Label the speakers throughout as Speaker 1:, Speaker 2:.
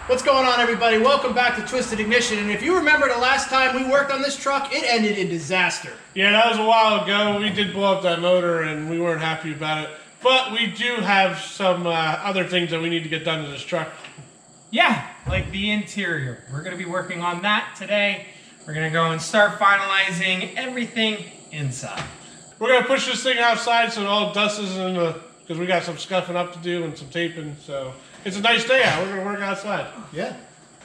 Speaker 1: What's going on, everybody? Welcome back to Twisted Ignition. And if you remember the last time we worked on this truck, it ended in disaster.
Speaker 2: Yeah, that was a while ago. We did blow up that motor and we weren't happy about it. But we do have some other things that we need to get done to this truck.
Speaker 3: Yeah, like the interior. We're going to be working on that today. We're going to go and start finalizing everything inside.
Speaker 2: We're going to push this thing outside so all dust is in the... because we got some scuffing up to do and some taping, so... It's a nice day out. We're going to work outside.
Speaker 1: Yeah.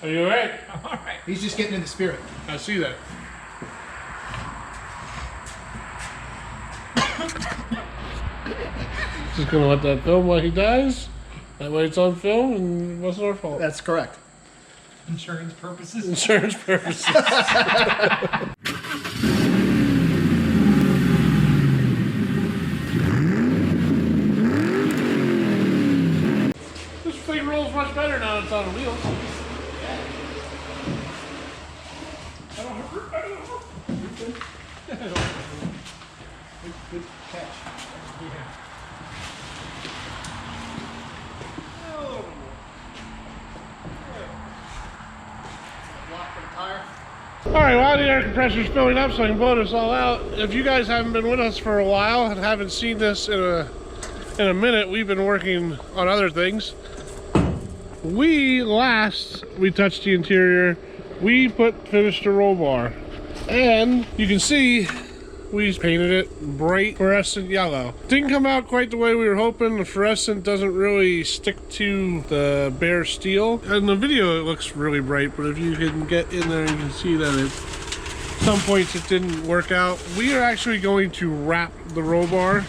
Speaker 2: Are you all right?
Speaker 3: All right.
Speaker 1: He's just getting in the spirit.
Speaker 2: I see that. Just going to let that film while he dies. That way it's on film and it wasn't our fault.
Speaker 1: That's correct.
Speaker 3: Insurance purposes.
Speaker 2: Insurance purposes. This thing rolls much better now that it's on wheels.
Speaker 1: Good catch.
Speaker 3: Yeah.
Speaker 2: Alright, while the air compressor's filling up so I can blow this all out, if you guys haven't been with us for a while and haven't seen this in a minute, we've been working on other things. We touched the interior, we finished the roll bar, and you can see we painted it bright fluorescent yellow. Didn't come out quite the way we were hoping. The fluorescent doesn't really stick to the bare steel. In the video it looks really bright, but if you can get in there you can see that at some points it didn't work out. We are actually going to wrap the roll bar,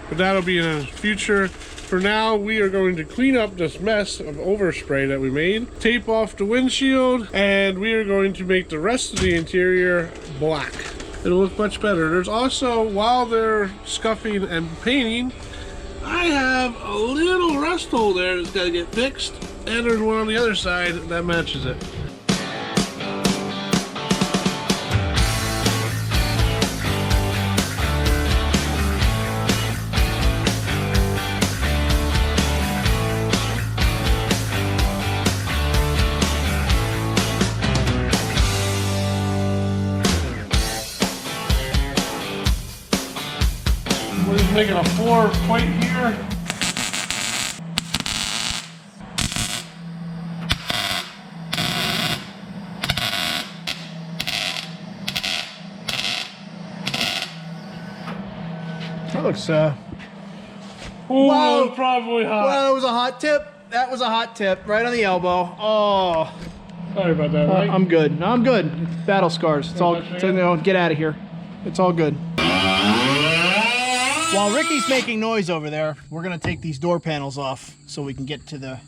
Speaker 2: but that'll be in the future. For now, we are going to clean up this mess of overspray that we made, tape off the windshield, and we are going to make the rest of the interior black. It'll look much better. There's also, while they're scuffing and painting, I have a little rust hole there that's got to get fixed, and there's one on the other side that matches it. We're just making a floor point here.
Speaker 1: That looks,
Speaker 2: Oh,
Speaker 1: wow.
Speaker 2: it's probably hot.
Speaker 1: Well, that was a hot tip. That was a hot tip. Right on the elbow. Oh.
Speaker 2: Sorry about that, Mike.
Speaker 1: I'm good. No, I'm good. Battle scars. It's all, get out of here. It's all good. While Ricky's making noise over there, we're gonna take these door panels off so we can get to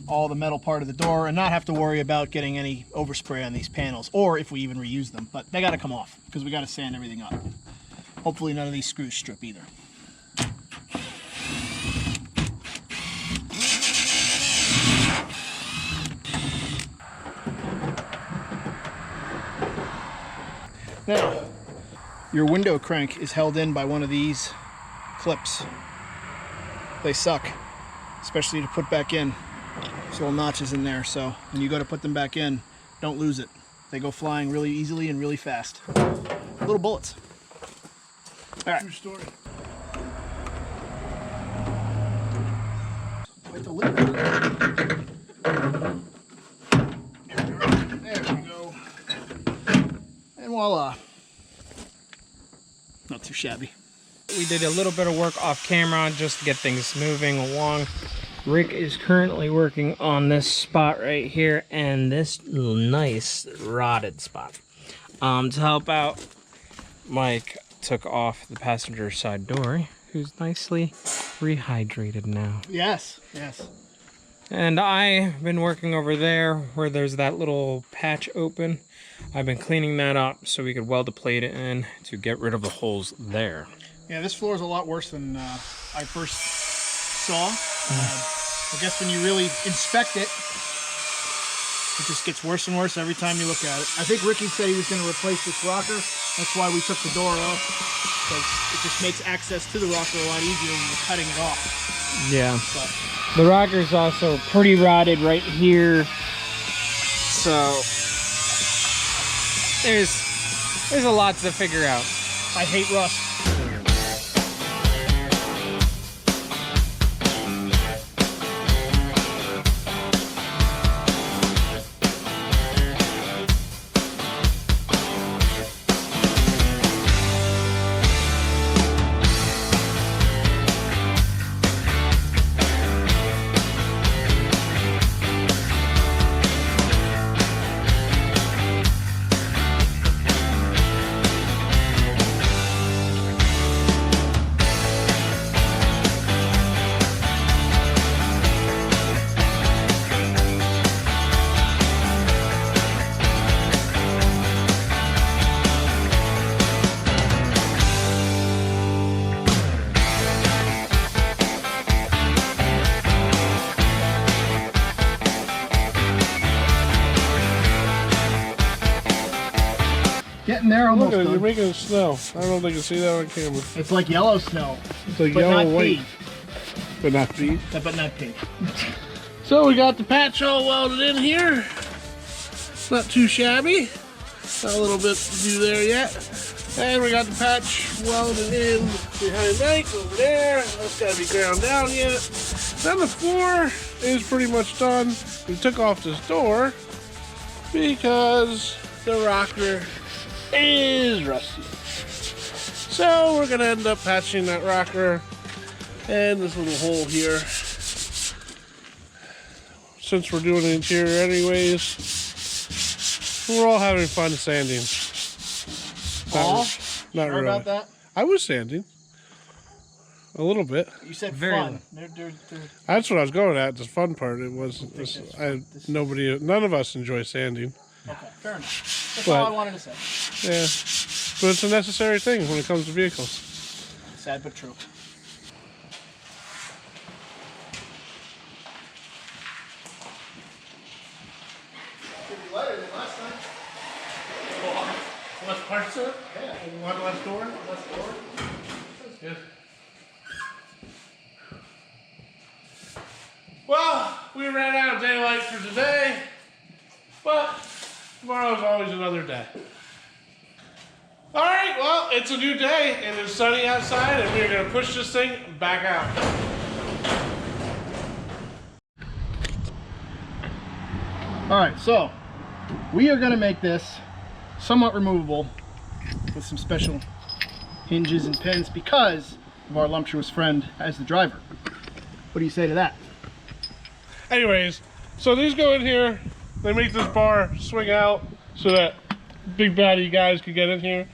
Speaker 1: all the metal part of the door and not have to worry about getting any overspray on these panels, or if we even reuse them. But they gotta come off because we gotta sand everything up. Hopefully none of these screws strip either. Now, your window crank is held in by one of these clips. They suck, especially to put back in. There's little notches in there, so when you go to put them back in, don't lose it. They go flying really easily and really fast. Little bullets. All right.
Speaker 2: True story.
Speaker 1: With the lid. There we go. And voila. Not too shabby.
Speaker 3: We did a little bit of work off camera just to get things moving along. Rick is currently working on this spot right here and this nice rotted spot. To help out, Mike took off the passenger side door, who's nicely rehydrated now.
Speaker 1: Yes, yes.
Speaker 3: And I've been working over there where there's that little patch open. I've been cleaning that up so we could weld the plate in to get rid of the holes there.
Speaker 1: Yeah, this floor is a lot worse than I first saw. I guess when you really inspect it, it just gets worse and worse every time you look at it. I think Ricky said he was going to replace this rocker. That's why we took the door off, because it just makes access to the rocker a lot easier when you're cutting it off.
Speaker 3: Yeah.
Speaker 1: But
Speaker 3: the rocker's also pretty rotted right here So there's a lot to figure out.
Speaker 1: I hate rust. Getting there, almost
Speaker 2: Look at it,
Speaker 1: done.
Speaker 2: you're making snow. I don't know if they can see that on camera.
Speaker 1: It's like yellow snow,
Speaker 2: It's like
Speaker 1: but
Speaker 2: yellow
Speaker 1: not
Speaker 2: white,
Speaker 1: pink.
Speaker 2: but not pink.
Speaker 1: But not pink.
Speaker 2: So we got the patch all welded in here. Not too shabby. Got a little bit to do there yet. And we got the patch welded in behind Mike over there. That's got to be ground down yet. Then the floor is pretty much done. We took off this door because the rocker is rusty. So we're gonna end up patching that rocker and this little hole here. Since we're doing the interior anyways, we're all having fun sanding.
Speaker 1: All?
Speaker 2: Not
Speaker 1: Sure
Speaker 2: really.
Speaker 1: about that?
Speaker 2: I was sanding. A little bit.
Speaker 1: You said
Speaker 3: Very
Speaker 1: fun.
Speaker 2: That's what I was going at. The fun part. It was. None of us enjoy sanding.
Speaker 1: Okay, fair enough. That's
Speaker 2: But-
Speaker 1: all I wanted to say.
Speaker 2: Yeah, but it's a necessary thing when it comes to vehicles.
Speaker 1: Sad but true. Should be lighter than last time.
Speaker 2: Less parts to it?
Speaker 1: Yeah.
Speaker 2: And one less door?
Speaker 1: Less door.
Speaker 2: That's good. Well, we ran out of daylight for today, but tomorrow's always another day. All right, well, it's a new day, and it's sunny outside, and we're gonna push this thing back out.
Speaker 1: All right, so we are going to make this somewhat removable with some special hinges and pins because of our lumptuous friend as the driver. What do you say to that?
Speaker 2: Anyways, so these go in here, they make this bar swing out so that big baddie guys can get in here.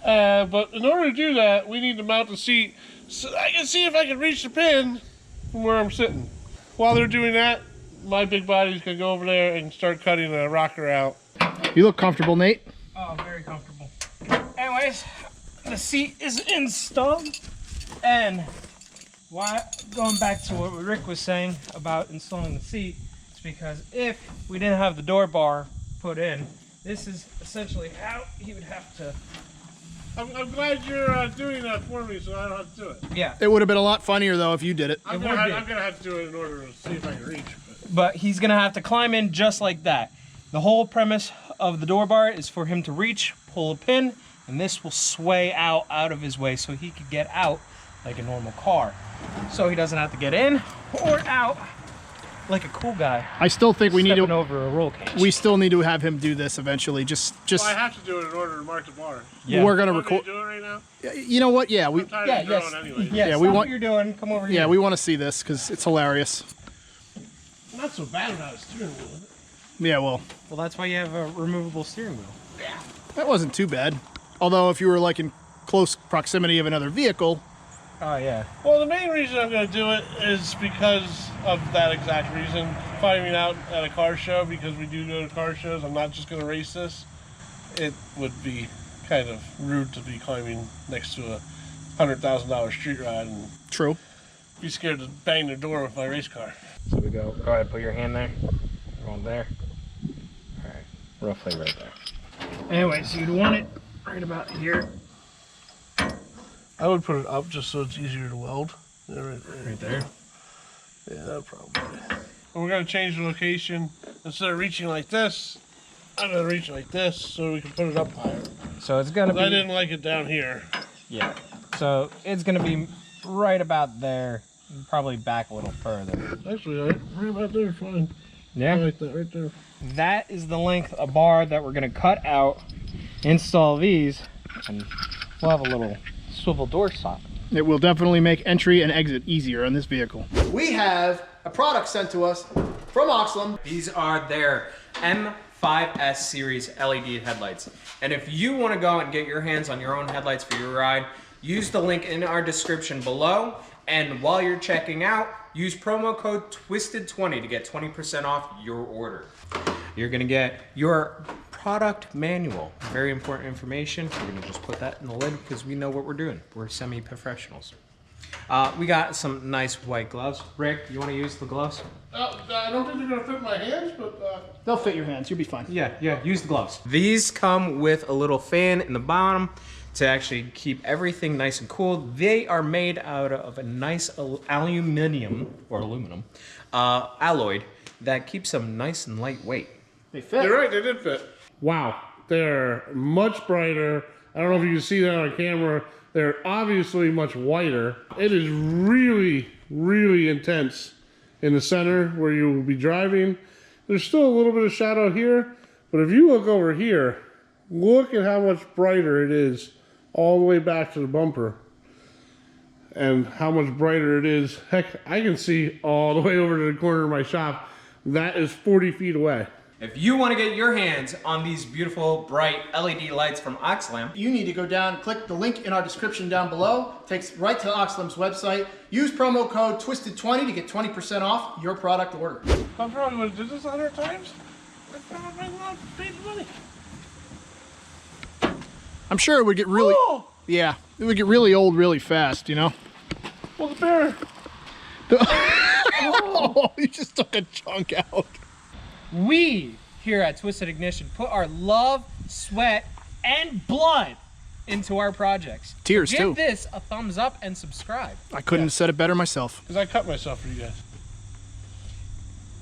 Speaker 2: But in order to do that, we need to mount the seat so I can see if I can reach the pin from where I'm sitting. While they're doing that, my big body's gonna go over there and start cutting the rocker out.
Speaker 1: You look comfortable, Nate.
Speaker 3: Oh, very comfortable. Anyways, the seat is installed, and going back to what Rick was saying about installing the seat, it's because if we didn't have the door bar put in, this is essentially how he would have to.
Speaker 2: I'm glad you're doing that for me so I don't have to do it.
Speaker 3: Yeah,
Speaker 1: It would have been a lot funnier though if you did it.
Speaker 2: I'm gonna have to do it in order to see if I can reach.
Speaker 3: but he's gonna have to climb in just like that. The whole premise of the door bar is for him to reach, pull a pin, and this will sway out of his way so he could get out like a normal car. So he doesn't have to get in or out like a cool guy.
Speaker 1: I still think we need
Speaker 3: stepping
Speaker 1: to.
Speaker 3: over a roll cage.
Speaker 1: We still need to have him do this eventually. Just.
Speaker 2: Well, I have to do it in order to mark the bar.
Speaker 3: Yeah.
Speaker 1: We're gonna
Speaker 2: You want me
Speaker 1: record.
Speaker 2: to do it right now?
Speaker 1: You know what? Yeah, we.
Speaker 2: I'm tired
Speaker 3: Yeah,
Speaker 2: of
Speaker 3: yes.
Speaker 2: drawing anyway.
Speaker 3: Yeah,
Speaker 1: Yeah,
Speaker 3: stop
Speaker 1: we
Speaker 3: what
Speaker 1: want-
Speaker 3: you're doing. Come over here.
Speaker 1: Yeah, we want to see this because it's hilarious.
Speaker 2: Not so bad without a steering wheel. Is it?
Speaker 1: Yeah, well,
Speaker 3: Well, that's why you have a removable steering wheel.
Speaker 1: that wasn't too bad. Although if you were like in close proximity of another vehicle,
Speaker 3: Oh, yeah.
Speaker 2: Well, the main reason I'm going to do it is because of that exact reason. Finding out at a car show, because we do go to car shows, I'm not just going to race this. It would be kind of rude to be climbing next to a $100,000 street ride and
Speaker 1: true.
Speaker 2: be scared to bang the door with my race car.
Speaker 3: So we go ahead, put your hand there. Going there. All right, roughly right there. Anyways, you'd want it right about here.
Speaker 2: I would put it up just so it's easier to weld. Yeah,
Speaker 3: Right there.
Speaker 2: Yeah, that probably. And we're going to change the location. Instead of reaching like this, I'm gonna reach like this so we can put it up higher.
Speaker 3: So it's gonna be.
Speaker 2: I didn't like it down here.
Speaker 3: Yeah. So it's gonna be right about there, probably back a little further.
Speaker 2: Actually, right about there is fine.
Speaker 3: Yeah.
Speaker 2: I like that right there.
Speaker 3: That is the length of bar that we're gonna cut out, install these, and we'll have a little swivel door stop.
Speaker 1: It will definitely make entry and exit easier on this vehicle. We have a product sent to us from Oxlam.
Speaker 3: These are their M5S series LED headlights. And if you want to go and get your hands on your own headlights for your ride, use the link in our description below. And while you're checking out, use promo code TWISTED20 to get 20% off your order. You're gonna get your product manual. Very important information. We're gonna just put that in the lid because we know what we're doing. We're semi-professionals. We got some nice white gloves. Rick, you wanna use the gloves?
Speaker 2: I don't think they're gonna fit my hands, but
Speaker 1: They'll fit your hands, you'll be fine.
Speaker 3: Yeah, use the gloves. These come with a little fan in the bottom to actually keep everything nice and cool. They are made out of a nice aluminum alloy that keeps them nice and lightweight.
Speaker 1: They fit.
Speaker 2: you're right, they did fit. Wow, they're much brighter. I don't know if you can see that on camera. They're obviously much whiter. It is really, really intense in the center where you will be driving. There's still a little bit of shadow here, but if you look over here, look at how much brighter it is all the way back to the bumper. And how much brighter it is. Heck, I can see all the way over to the corner of my shop. That is 40 feet away.
Speaker 3: If you want to get your hands on these beautiful, bright LED lights from Oxlam,
Speaker 1: You need to go down, click the link in our description down below. Takes right to Oxlam's website. Use promo code TWISTED20 to get 20% off your product order.
Speaker 2: I'm probably did this 100 times. I probably paid the money.
Speaker 1: I'm sure it would get really, yeah, it would get really old really fast, you know?
Speaker 2: Well, the bear.
Speaker 1: Oh, you just took a chunk out.
Speaker 3: we here at Twisted Ignition put our love, sweat, and blood into our projects.
Speaker 1: Tears,
Speaker 3: Give
Speaker 1: too.
Speaker 3: this a thumbs up and subscribe.
Speaker 1: I couldn't have said it better myself.
Speaker 2: Because I cut myself for you guys.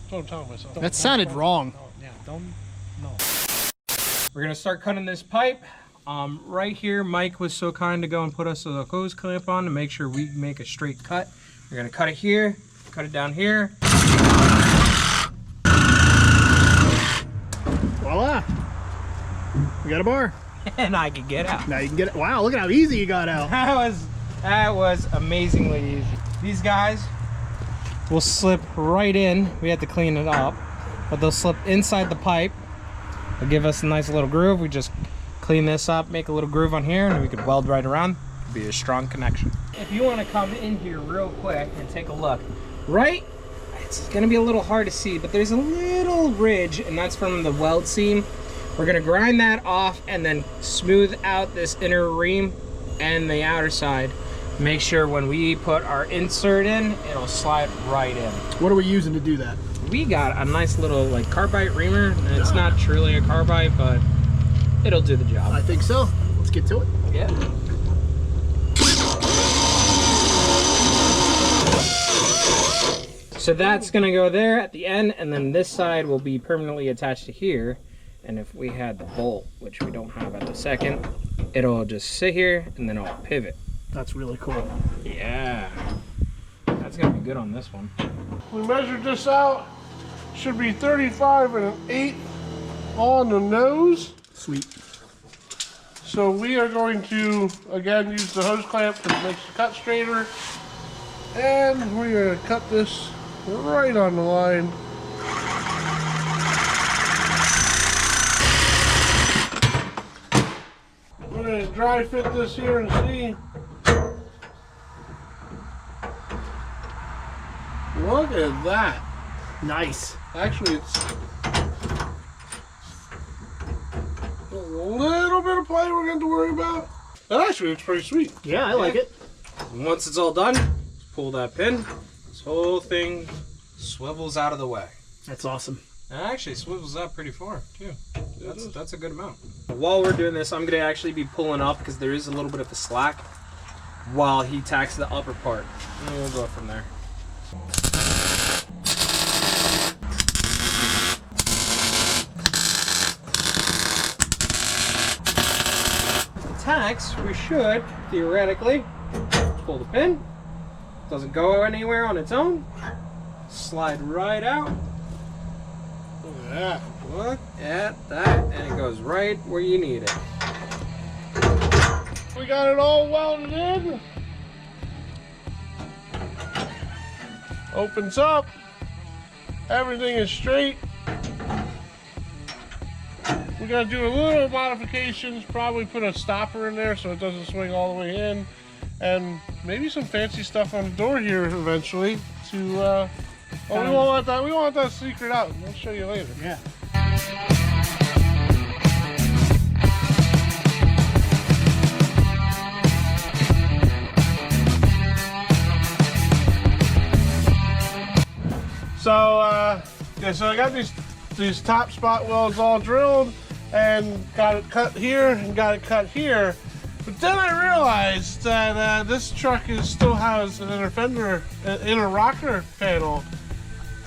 Speaker 2: That's what I'm telling myself.
Speaker 1: That sounded wrong.
Speaker 3: We're gonna start cutting this pipe. Right here, Mike was so kind to go and put us a hose clamp on to make sure we make a straight cut. We're gonna cut it here, cut it down here.
Speaker 1: Voila. We got a bar.
Speaker 3: And I can get out.
Speaker 1: Now you can get it. Wow, look at how easy you got out.
Speaker 3: That was amazingly easy. These guys will slip right in. We have to clean it up, but they'll slip inside the pipe. They'll give us a nice little groove. We just clean this up, make a little groove on here, and we could weld right around. It'd be a strong connection. If you want to come in here real quick and take a look, right? It's gonna be a little hard to see, but there's a little ridge, and that's from the weld seam. We're gonna grind that off and then smooth out this inner ream and the outer side. Make sure when we put our insert in, it'll slide right in.
Speaker 1: What are we using to do that?
Speaker 3: We got a nice little like carbide reamer, and it's not truly a carbide, but it'll do the job.
Speaker 1: I think so. Let's get to it.
Speaker 3: Yeah. So that's gonna go there at the end, and then this side will be permanently attached to here. And if we had the bolt, which we don't have at the second, it'll just sit here and then it'll pivot.
Speaker 1: That's really cool.
Speaker 3: Yeah. That's gonna be good on this one.
Speaker 2: We measured this out. Should be 35 and an 8 on the nose.
Speaker 1: Sweet.
Speaker 2: So we are going to, again, use the hose clamp because it makes the cut straighter. And we're going to cut this right on the line. We're going to dry fit this here and see. Look at that.
Speaker 1: Nice.
Speaker 2: Actually, it's a little bit of play we're going to worry about. And actually, it's pretty sweet.
Speaker 1: Yeah, I like it.
Speaker 3: Once it's all done, pull that pin. This whole thing swivels out of the way.
Speaker 1: That's awesome.
Speaker 3: It actually swivels out pretty far, too. That's a good amount. While we're doing this, I'm going to actually be pulling up because there is a little bit of a slack while he tacks the upper part. And we'll go from there. next, we should, theoretically, pull the pin. Doesn't go anywhere on its own. Slide right out.
Speaker 2: Look at that.
Speaker 3: Look at that. And it goes right where you need it.
Speaker 2: We got it all welded in. Opens up. Everything is straight. We're gonna do a little modifications, probably put a stopper in there so it doesn't swing all the way in, and maybe some fancy stuff on the door here eventually to well, we won't let that secret out. I'll show you later.
Speaker 1: Yeah.
Speaker 2: So yeah, so I got these top spot welds all drilled and got it cut here and got it cut here. But then I realized that this truck still has an inner fender, inner rocker panel,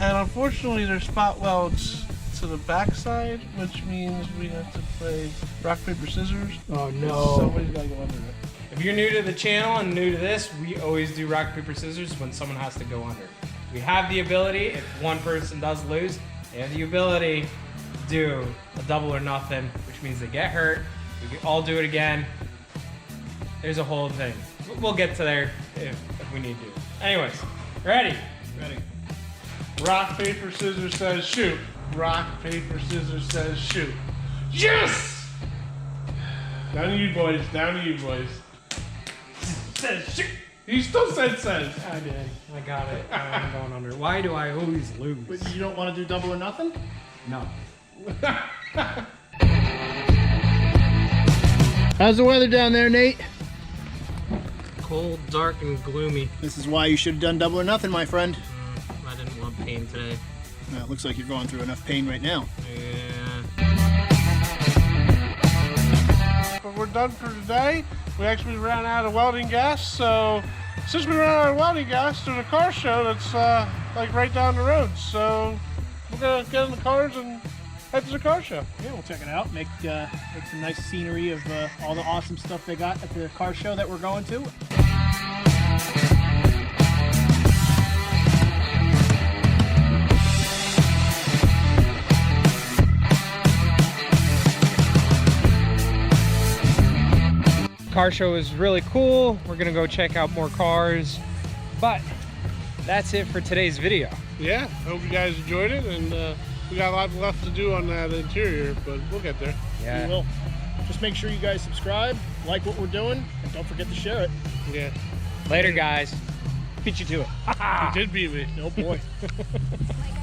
Speaker 2: and unfortunately there's spot welds to the backside, which means we have to play rock, paper, scissors.
Speaker 3: Oh no.
Speaker 2: Somebody's gotta go under it.
Speaker 3: If you're new to the channel and new to this, we always do rock, paper, scissors when someone has to go under. We have the ability, if one person does lose, they have the ability to do a double or nothing, which means they get hurt. We can all do it again. There's a whole thing. We'll get to there if we need to. Anyways, ready?
Speaker 2: Ready. Rock, paper, scissors says shoot. Rock, paper, scissors says shoot. Yes! Down to you boys, down to you boys. Says shoot. He still said says.
Speaker 3: I did. I got it. I'm going under. Why do I always lose?
Speaker 1: But you don't want to do double or nothing?
Speaker 3: No.
Speaker 1: How's the weather down there, Nate?
Speaker 3: Cold, dark, and gloomy.
Speaker 1: This is why you should have done double or nothing, my friend.
Speaker 3: I didn't want pain today.
Speaker 1: It looks like you're going through enough pain right now.
Speaker 3: Yeah.
Speaker 2: But we're done for today. We actually ran out of welding gas, so since we ran out of welding gas, there's a car show that's like right down the road. So we're gonna get in the cars and head to the car show.
Speaker 1: Yeah, we'll check it out. Make some nice scenery of all the awesome stuff they got at the car show that we're going to.
Speaker 3: Car show is really cool. We're gonna go check out more cars, but that's it for today's video.
Speaker 2: Yeah, hope you guys enjoyed it, and we got a lot left to do on that interior, but we'll get there.
Speaker 3: Yeah.
Speaker 1: We will. Just make sure you guys subscribe, like what we're doing, and don't forget to share it.
Speaker 2: Yeah.
Speaker 3: Later, guys.
Speaker 1: Beat you to it.
Speaker 2: You did beat me.
Speaker 1: Oh boy.